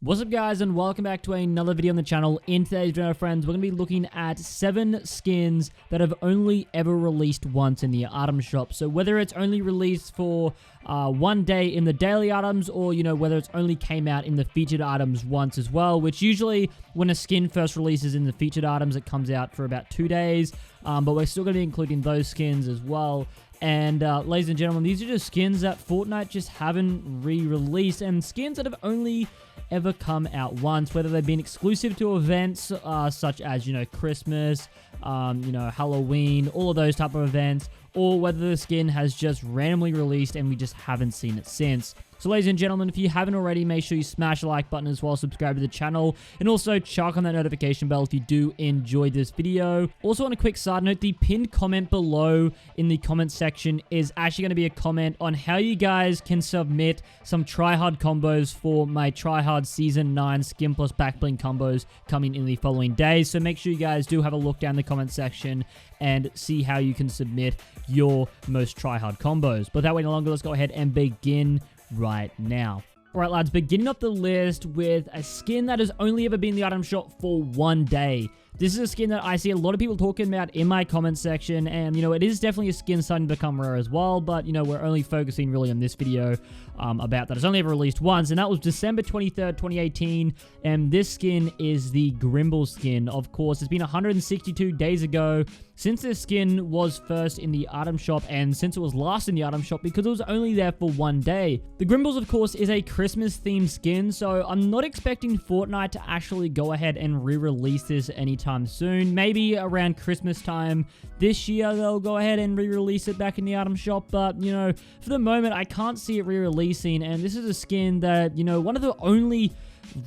What's up guys, and welcome back to another video on the channel. In today's video, friends, we're going to be looking at 7 skins that have only ever released once in the item shop. So whether it's only released for one day in the daily items, or whether it's only came out in the featured items once as well, which usually when a skin first releases in the featured items, it comes out for about 2 days, but we're still going to be including those skins as well. And ladies and gentlemen, these are just skins that Fortnite just haven't re-released, and skins that have only ever come out once, whether they've been exclusive to events such as Christmas, Halloween, all of those type of events, or whether the skin has just randomly released and we just haven't seen it since. So ladies and gentlemen, if you haven't already, make sure you smash the like button as well, subscribe to the channel, and also chuck on that notification bell if you do enjoy this video. Also, on a quick side note, the pinned comment below in the comment section is actually going to be a comment on how you guys can submit some tryhard combos for my tryhard season 9 skin plus back bling combos coming in the following days. So make sure you guys do have a look down the comment section and see how you can submit your most tryhard combos. But without waiting longer, let's go ahead and begin right now. Alright lads, beginning off the list with a skin that has only ever been in the item shop for 1 day. This is a skin that I see a lot of people talking about in my comment section, and it is definitely a skin starting to become rare as well, but we're only focusing really on this video about that. It's only ever released once, and that was December 23rd, 2018, and this skin is the Grimble skin. Of course, it's been 162 days ago since this skin was first in the item shop, and since it was last in the item shop because it was only there for 1 day. The Grimbles, of course, is a Christmas-themed skin, so I'm not expecting Fortnite to actually go ahead and re-release this anytime soon. Maybe around Christmas time this year they'll go ahead and re-release it back in the item shop, but for the moment I can't see it re-releasing, and this is a skin that one of the only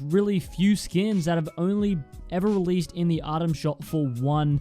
really few skins that have only ever released in the item shop for 1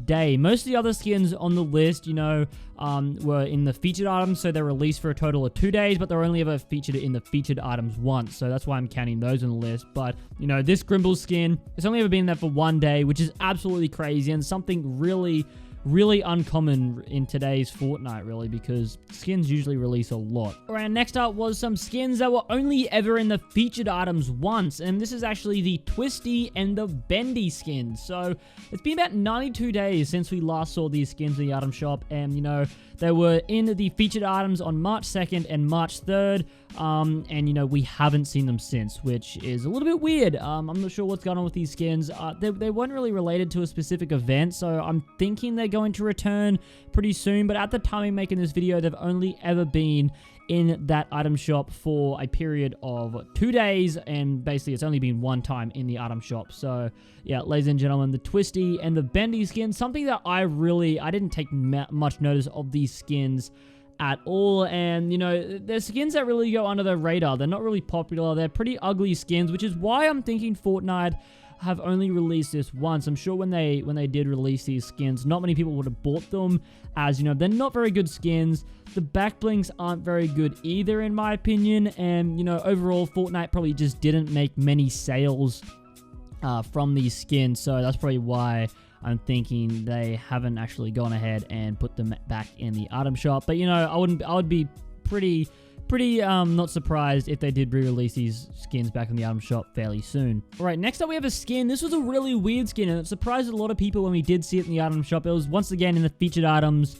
day. Most of the other skins on the list, were in the featured items, so they're released for a total of 2 days, but they're only ever featured in the featured items once, so that's why I'm counting those on the list. But, this Grimble skin, it's only ever been there for 1 day, which is absolutely crazy, and something really uncommon in today's Fortnite, really, because skins usually release a lot. Alright, next up was some skins that were only ever in the featured items once, and this is actually the Twisty and the Bendy skins. So, it's been about 92 days since we last saw these skins in the item shop, and, they were in the featured items on March 2nd and March 3rd, and, we haven't seen them since, which is a little bit weird. I'm not sure what's going on with these skins. They weren't really related to a specific event, so I'm thinking they're going to return pretty soon, but at the time of making this video, they've only ever been in that item shop for a period of 2 days, and basically it's only been 1 time in the item shop. So yeah, ladies and gentlemen, the Twisty and the Bendy skin, something that I didn't take much notice of these skins at all, and they're skins that really go under the radar. They're not really popular, they're pretty ugly skins, which is why I'm thinking Fortnite have only released this once. I'm sure when they did release these skins, not many people would have bought them, as they're not very good skins. The back blings aren't very good either, in my opinion, and overall Fortnite probably just didn't make many sales from these skins, so that's probably why I'm thinking they haven't actually gone ahead and put them back in the item shop. But I would be pretty not surprised if they did re-release these skins back in the item shop fairly soon. Alright, next up we have a skin. This was a really weird skin, and it surprised a lot of people when we did see it in the item shop. It was once again in the featured items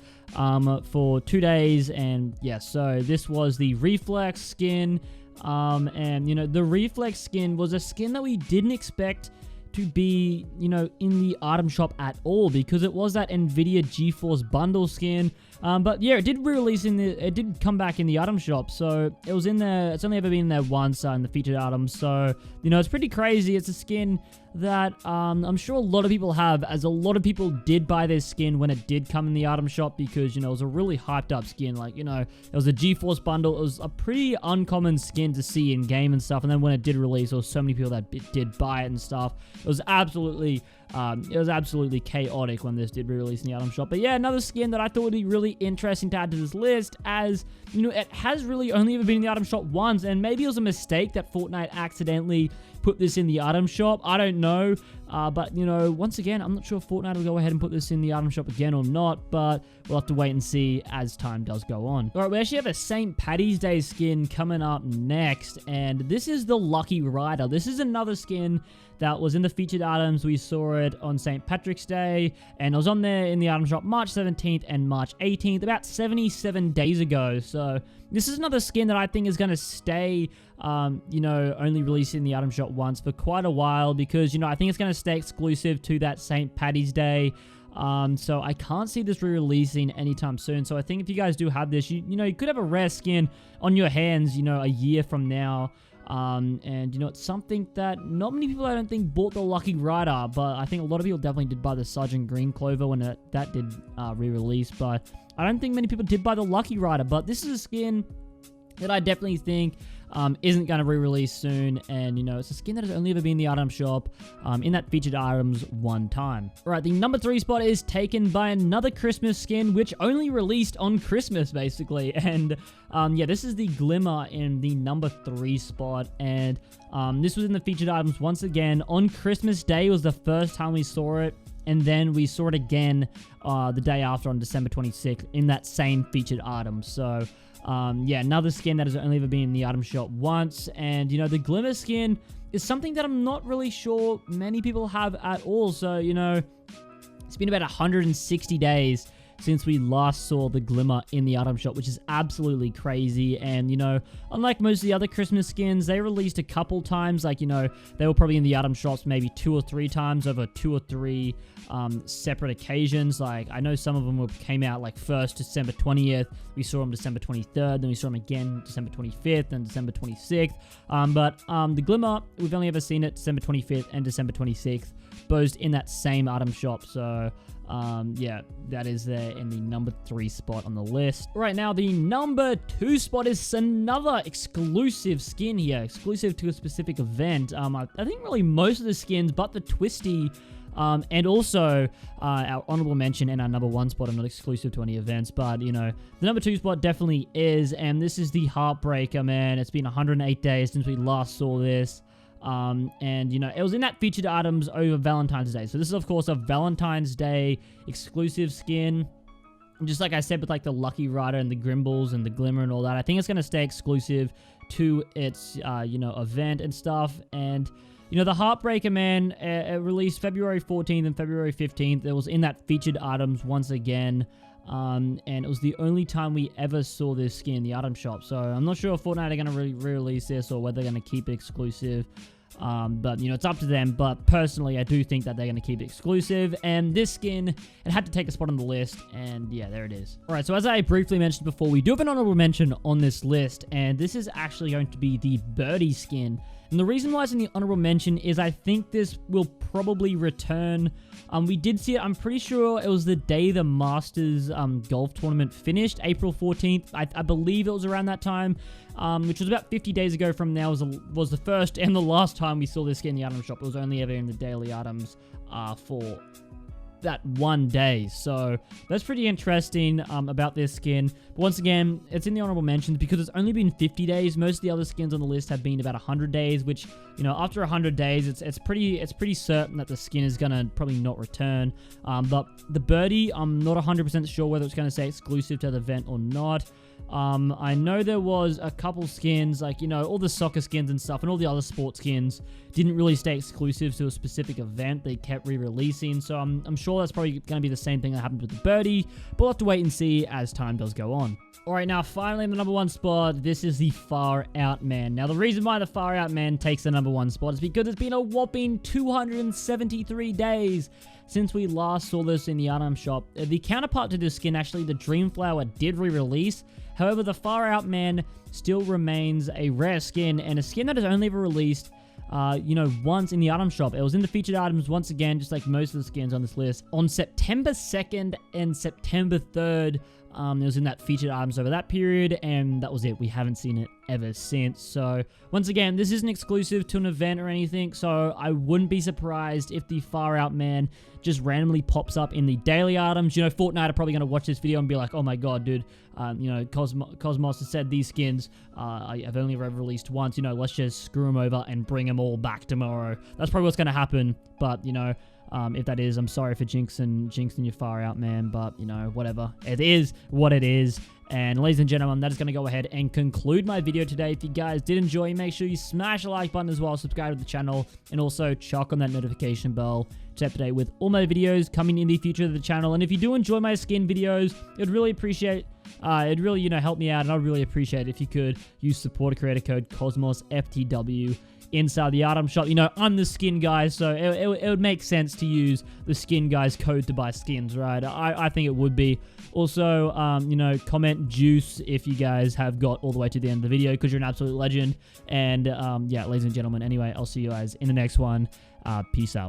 for 2 days, and yeah, so this was the Reflex skin, and the Reflex skin was a skin that we didn't expect to be, in the item shop at all, because it was that Nvidia GeForce bundle skin. But yeah, it did re-release it did come back in the item shop, so it was in there. It's only ever been in there once in the featured items, so it's pretty crazy. It's a skin that I'm sure a lot of people have, as a lot of people did buy this skin when it did come in the item shop, because it was a really hyped up skin. Like, it was a GeForce bundle. It was a pretty uncommon skin to see in game and stuff, and then when it did release, there was so many people that did buy it and stuff. It was absolutely chaotic when this did re-release in the item shop. But yeah, another skin that I thought would be really interesting to add to this list, as it has really only ever been in the item shop once, and maybe it was a mistake that Fortnite accidentally put this in the item shop. I don't know, But, you know, once again, I'm not sure if Fortnite will go ahead and put this in the item shop again or not, but we'll have to wait and see as time does go on. All right, we actually have a St. Paddy's Day skin coming up next, and this is the Lucky Rider. This is another skin that was in the featured items. We saw it on St. Patrick's Day, and it was on there in the item shop March 17th and March 18th, about 77 days ago. So this is another skin that I think is going to stay, you know, only released in the item shop once for quite a while, because, you know, I think it's going to stay exclusive to that St. Paddy's Day. So I can't see this re-releasing anytime soon. So I think if you guys do have this, you know, you could have a rare skin on your hands, you know, a year from now. And, you know, it's something that not many people, I don't think, bought the Lucky Rider, but I think a lot of people definitely did buy the Sergeant Green Clover when that did re-release, but I don't think many people did buy the Lucky Rider. But this is a skin that I definitely think isn't going to re-release soon, and, you know, it's a skin that has only ever been in the item shop in that featured items one time. All right, the number 3 spot is taken by another Christmas skin, which only released on Christmas, basically, and yeah, this is the Glimmer in the number 3 spot, and this was in the featured items once again on Christmas Day. Was the first time we saw it, and then we saw it again the day after on December 26th in that same featured item. So yeah, another skin that has only ever been in the item shop once. And, you know, the Glimmer skin is something that I'm not really sure many people have at all. So, you know, it's been about 160 days since we last saw the Glimmer in the item shop, which is absolutely crazy. And, you know, unlike most of the other Christmas skins, they released a couple times. Like, you know, they were probably in the item shops maybe 2 or 3 times over 2 or 3 separate occasions. Like, I know some of them came out like first December 20th, we saw them December 23rd, then we saw them again December 25th and December 26th. But the Glimmer, we've only ever seen it December 25th and December 26th, both in that same item shop. So yeah, that is there in the number 3 spot on the list. Right now, the number 2 spot is another exclusive skin here, exclusive to a specific event. I think really most of the skins, but the Twisty, and also our honorable mention and our number 1 spot are not exclusive to any events, but, you know, the number 2 spot definitely is, and this is the Heartbreaker, man. It's been 108 days since we last saw this. And, you know, it was in that featured items over Valentine's Day. So this is, of course, a Valentine's Day exclusive skin. Just like I said with, like, the Lucky Rider and the Grimbles and the Glimmer and all that, I think it's going to stay exclusive to its, you know, event and stuff. And, you know, the Heartbreaker, man, it released February 14th and February 15th. It was in that featured items once again. And it was the only time we ever saw this skin in the item shop. So I'm not sure if Fortnite are going to re-release this or whether they're going to keep it exclusive. But, you know, it's up to them. But personally, I do think that they're going to keep it exclusive. And this skin, it had to take a spot on the list. And yeah, there it is. All right, so as I briefly mentioned before, we do have an honorable mention on this list. And this is actually going to be the Birdie skin. And the reason why it's in the honorable mention is I think this will probably return. We did see it, I'm pretty sure it was the day the Masters golf tournament finished, April 14th. I believe it was around that time, which was about 50 days ago from now, was the first and the last time we saw this skin in the item shop. It was only ever in the daily items for that one day. So that's pretty interesting about this skin. But once again, it's in the honorable mentions because it's only been 50 days. Most of the other skins on the list have been about 100 days, which, you know, after 100 days, it's pretty certain that the skin is gonna probably not return. But the Birdie, I'm not 100% sure whether it's gonna say exclusive to the event or not. I know there was a couple skins, like, you know, all the soccer skins and stuff, and all the other sports skins didn't really stay exclusive to a specific event. They kept re-releasing, so I'm sure that's probably going to be the same thing that happened with the Birdie, but we'll have to wait and see as time does go on. Alright, now finally in the number 1 spot, this is the Far Out Man. Now the reason why the Far Out Man takes the number 1 spot is because it's been a whopping 273 days since we last saw this in the item shop. The counterpart to this skin, actually, the Dreamflower, did re-release. However, the Far Out Man still remains a rare skin, and a skin that has only ever released, you know, once in the item shop. It was in the featured items once again, just like most of the skins on this list, on September 2nd and September 3rd, It was in that featured items over that period, and that was it. We haven't seen it ever since. So once again, this isn't exclusive to an event or anything, so I wouldn't be surprised if the Far Out Man just randomly pops up in the daily items. You know, Fortnite are probably going to watch this video and be like, oh my god, dude, you know, Cosmos has said these skins have only ever released once. You know, let's just screw them over and bring them all back tomorrow. That's probably what's going to happen. But, you know, if that is, I'm sorry for jinxing your Far Out Man, but, you know, whatever. It is what it is. And ladies and gentlemen, that is going to go ahead and conclude my video today. If you guys did enjoy, make sure you smash the like button as well, subscribe to the channel, and also chuck on that notification bell to stay up to date with all my videos coming in the future of the channel. And if you do enjoy my skin videos, it'd really appreciate, it'd really, you know, help me out, and I'd really appreciate it if you could use supporter creator code CosmosFTW inside the item shop. You know, I'm the skin guy, so it would make sense to use the skin guy's code to buy skins, right? I think it would be. Also, you know, comment juice if you guys have got all the way to the end of the video, because you're an absolute legend. And yeah, ladies and gentlemen, anyway, I'll see you guys in the next one. Peace out.